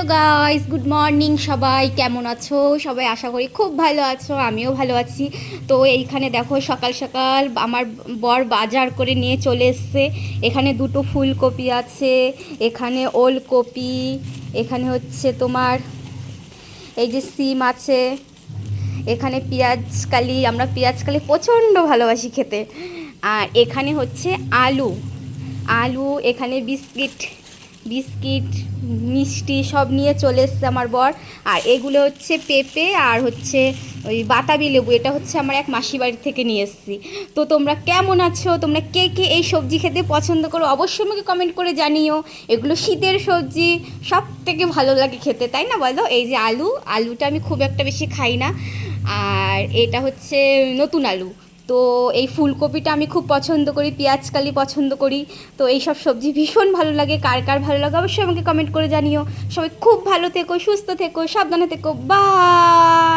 Hello guys, good morning. সবাই কেমন আছো? সবাই আশা করি খুব ভালো আছো, আমিও ভালো আছি। তো এইখানে দেখো সকাল সকাল আমার বর বাজার করে নিয়ে চলে এসছে। এখানে দুটো ফুলকপি আছে, এখানে ওলকপি, এখানে হচ্ছে তোমার এই যে সিম আছে, এখানে পেঁয়াজ কালি, আমরা পেঁয়াজ কালি প্রচণ্ড ভালোবাসি খেতে। আর এখানে হচ্ছে আলু আলু, এখানে বিস্কিট বিস্কিট মিষ্টি সব নিয়ে চলে এসছে আমার বর। আর এগুলো হচ্ছে পেঁপে আর হচ্ছে ওই বাতাবি লেবু, এটা হচ্ছে আমার এক মাসি বাড়ি থেকে নিয়ে এসেছি। তো তোমরা কেমন আছো? তোমরা কে কে এই সবজি খেতে পছন্দ করো অবশ্যই আমাকে কমেন্ট করে জানিও। এগুলো শীতের সবজি, সব থেকে ভালো লাগে খেতে, তাই না বলো? এই যে আলুটা আমি খুব একটা বেশি খাই না, আর এটা হচ্ছে নতুন আলু। তো এই ফুলকপিটা আমি খুব পছন্দ করি, পেঁয়াজ কালি পছন্দ করি। তো এই সব সবজি ভীষণ ভালো লাগে। কার কার ভালো লাগে অবশ্যই আমাকে কমেন্ট করে জানিও। সবাই খুব ভালো থেকো, সুস্থ থেকো, সাবধানে থেকো, বাই।